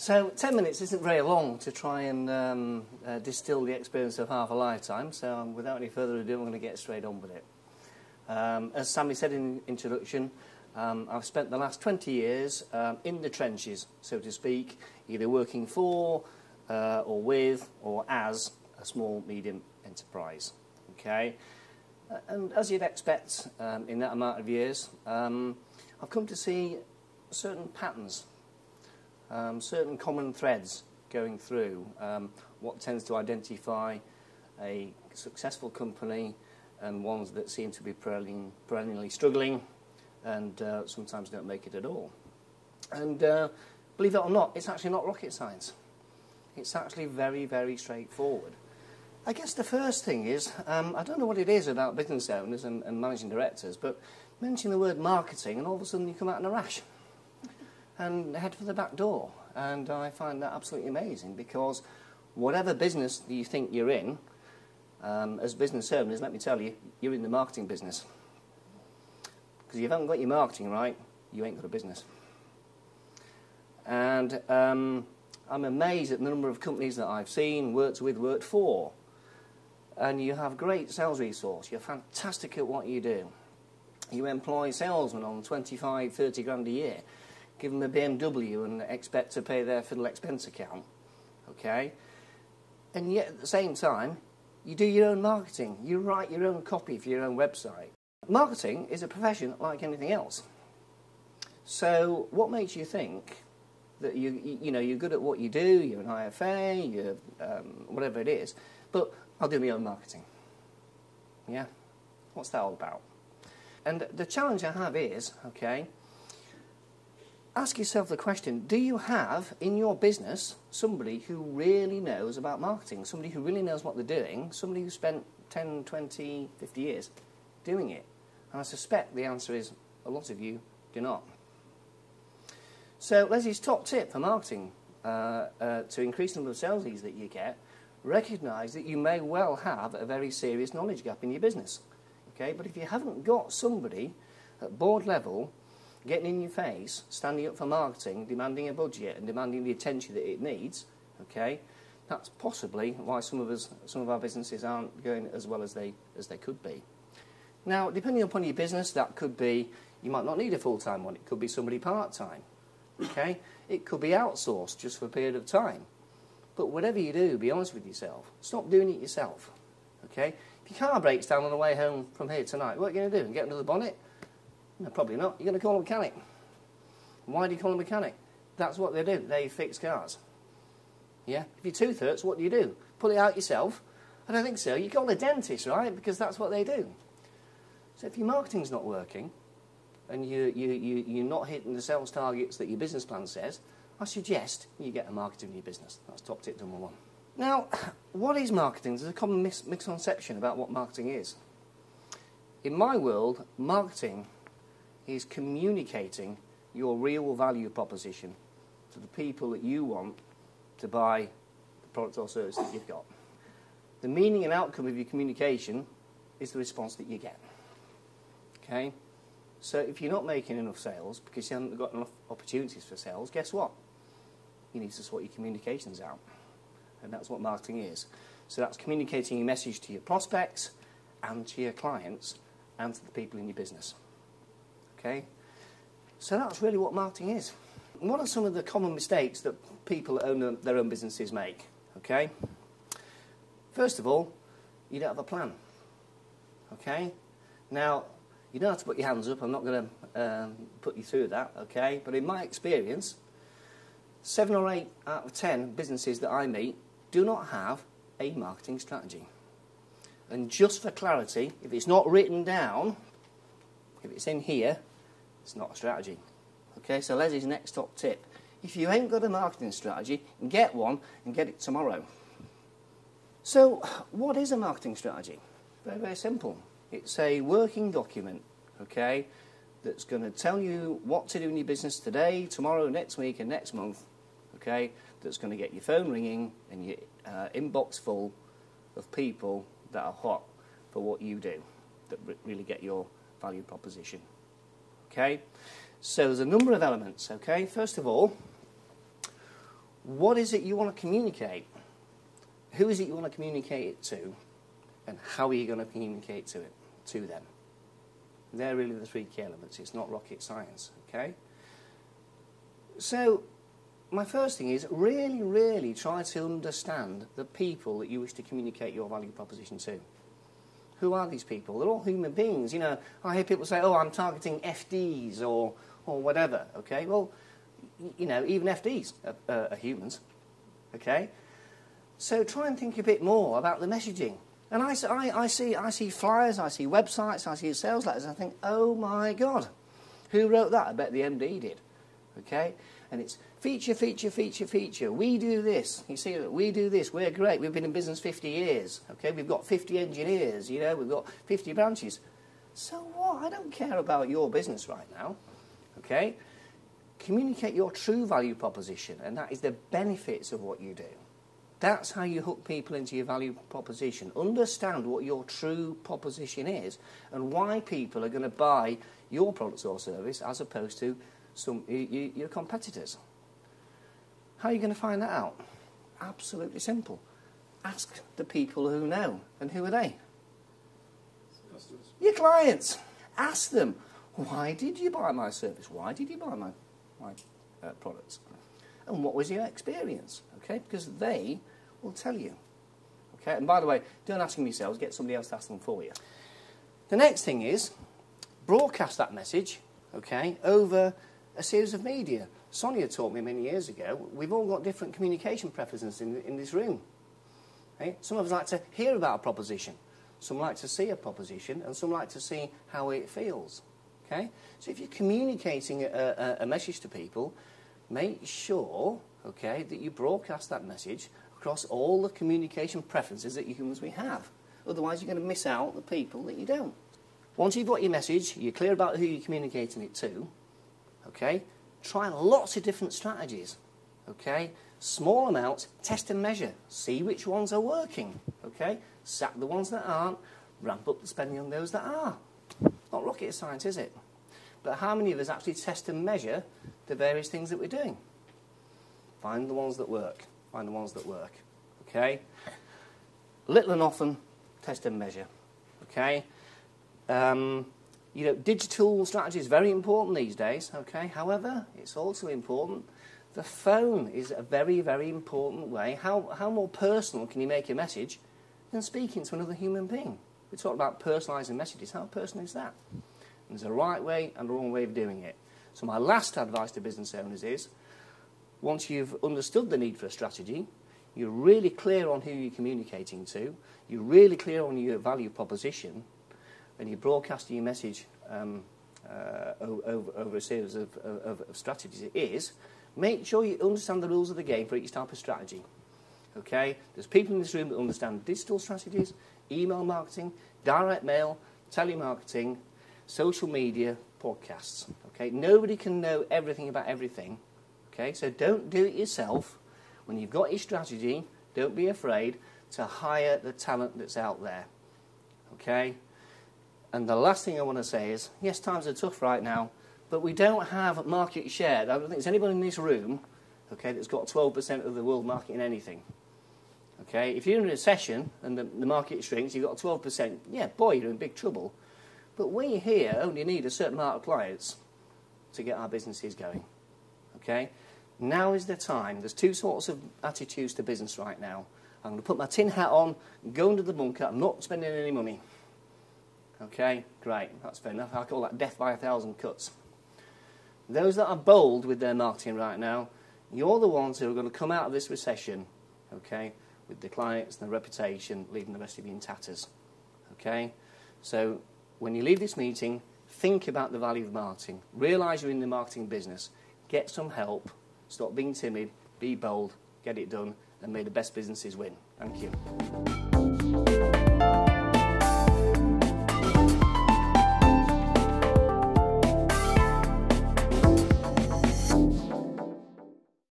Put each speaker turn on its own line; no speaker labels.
So 10 minutes isn't very long to try and distill the experience of half a lifetime, so without any further ado I'm going to get straight on with it. As Sammy said in the introduction, I've spent the last 20 years in the trenches, so to speak, either working for or with or as a small, medium enterprise. Okay? And as you'd expect in that amount of years, I've come to see certain patterns, certain common threads going through what tends to identify a successful company and ones that seem to be perennially struggling and sometimes don't make it at all. And believe it or not, it's actually not rocket science. It's actually very, very straightforward. I guess the first thing is, I don't know what it is about business owners and managing directors, but mention the word marketing and all of a sudden you come out in a rash and head for the back door. And I find that absolutely amazing, because whatever business you think you're in, as business owners, let me tell you, you're in the marketing business. Because if you haven't got your marketing right, you ain't got a business. And I'm amazed at the number of companies that I've seen, worked with, worked for. And you have great sales resource. You're fantastic at what you do. You employ salesmen on 25, 30 grand a year. Give them a BMW and expect to pay their fiddle expense account. Okay? And yet at the same time, you do your own marketing. You write your own copy for your own website. Marketing is a profession like anything else. So what makes you think that you're good at what you do, you're an IFA, you're whatever it is, but I'll do my own marketing? Yeah? What's that all about? And the challenge I have is, okay, ask yourself the question, do you have in your business somebody who really knows about marketing, somebody who really knows what they're doing, somebody who spent 10, 20, 50 years doing it? And I suspect the answer is a lot of you do not. So Leslie's top tip for marketing, to increase the number of sales leads that you get, recognise that you may well have a very serious knowledge gap in your business. Okay? But if you haven't got somebody at board level getting in your face, standing up for marketing, demanding a budget and demanding the attention that it needs, okay, that's possibly why some of our businesses aren't going as well as they could be. Now, depending upon your business, that could be, you might not need a full-time one, it could be somebody part-time, okay? It could be outsourced just for a period of time. But whatever you do, be honest with yourself. Stop doing it yourself, okay? If your car breaks down on the way home from here tonight, what are you going to do? Get another bonnet? No, probably not. You're going to call a mechanic. Why do you call a mechanic? That's what they do. They fix cars. Yeah? If your tooth hurts, what do? Pull it out yourself? I don't think so. You call a dentist, right? Because that's what they do. So if your marketing's not working and you're not hitting the sales targets that your business plan says, I suggest you get a marketer in your business. That's top tip number one. Now, what is marketing? There's a common misconception about what marketing is. In my world, marketing is communicating your real value proposition to the people that you want to buy the product or service that you've got. The meaning and outcome of your communication is the response that you get. Okay? So if you're not making enough sales because you haven't got enough opportunities for sales, guess what? You need to sort your communications out. And that's what marketing is. So that's communicating your message to your prospects and to your clients and to the people in your business. Okay? So that's really what marketing is. And what are some of the common mistakes that people that own their own businesses make? Okay? First of all, you don't have a plan. Okay? Now, you don't have to put your hands up. I'm not going to put you through that. Okay? But in my experience, 7 or 8 out of 10 businesses that I meet do not have a marketing strategy. And just for clarity, if it's not written down, if it's in here, it's not a strategy. Okay, so Leslie's next top tip. If you ain't got a marketing strategy, get one and get it tomorrow. So, what is a marketing strategy? Very, very simple. It's a working document, okay, that's going to tell you what to do in your business today, tomorrow, next week and next month, okay, that's going to get your phone ringing and your inbox full of people that are hot for what you do, that really get your value proposition. Okay? So there's a number of elements, okay? First of all, What is it you want to communicate? Who is it you want to communicate it to? And how are you going to communicate to them? They're really the three key elements. It's not rocket science, okay? So, my first thing is really, really try to understand the people that you wish to communicate your value proposition to. Who are these people? They're all human beings. You know, I hear people say, oh, I'm targeting FDs or whatever, okay? Well, you know, even FDs are humans, okay? So try and think a bit more about the messaging. And I see flyers, I see websites, I see sales letters, and I think, oh my God, who wrote that? I bet the MD did, okay? And it's feature, feature, feature, feature. We do this. You see, we do this. We're great. We've been in business 50 years, okay? We've got 50 engineers, you know, we've got 50 branches. So what? I don't care about your business right now, okay? Communicate your true value proposition, and that is the benefits of what you do. That's how you hook people into your value proposition. Understand what your true proposition is and why people are going to buy your products or service as opposed to your competitors. How are you going to find that out? Absolutely simple. Ask the people who know. And who are they?
Customers.
Your clients. Ask them, why did you buy my service? Why did you buy my products? And what was your experience? Okay, because they will tell you. Okay, and by the way, don't ask them yourselves, get somebody else to ask them for you. The next thing is broadcast that message, okay, over a series of media. Sonia taught me many years ago, we've all got different communication preferences in this room. Okay? Some of us like to hear about a proposition, some like to see a proposition, and some like to see how it feels. Okay? So if you're communicating a message to people, make sure, okay, that you broadcast that message across all the communication preferences that humans we have. Otherwise, you're going to miss out the people that you don't. Once you've got your message, you're clear about who you're communicating it to, okay, try lots of different strategies, okay, small amounts, test and measure, see which ones are working, okay, sack the ones that aren't, ramp up the spending on those that are. Not rocket science, is it? But how many of us actually test and measure the various things that we're doing? Find the ones that work. Find the ones that work. Okay? Little and often, test and measure. Okay? You know, digital strategy is very important these days. Okay? However, it's also important. The phone is a very, very important way. How more personal can you make a message than speaking to another human being? We talk about personalising messages. How personal is that? And there's a right way and a wrong way of doing it. So my last advice to business owners is, once you've understood the need for a strategy, you're really clear on who you're communicating to, you're really clear on your value proposition, and you're broadcasting your message over a series of strategies, make sure you understand the rules of the game for each type of strategy. Okay? There's people in this room that understand digital strategies, email marketing, direct mail, telemarketing, social media, podcasts. Okay? Nobody can know everything about everything. Okay? So don't do it yourself. When you've got your strategy, don't be afraid to hire the talent that's out there. Okay? And the last thing I want to say is, yes, times are tough right now, but we don't have market share. I don't think there's anybody in this room, okay, that's got 12% of the world market in anything. Okay? If you're in a recession and the market shrinks, you've got 12%, yeah, boy, you're in big trouble. But we here only need a certain amount of clients to get our businesses going. Okay? Now is the time. There's two sorts of attitudes to business right now. I'm going to put my tin hat on, go under the bunker, I'm not spending any money. Okay? Great. That's fair enough. I call that death by 1,000 cuts. Those that are bold with their marketing right now, you're the ones who are going to come out of this recession, okay, with the clients and the reputation, leaving the rest of you in tatters. Okay? So when you leave this meeting, think about the value of marketing. Realise you're in the marketing business. Get some help. Stop being timid. Be bold. Get it done. And may the best businesses win. Thank you.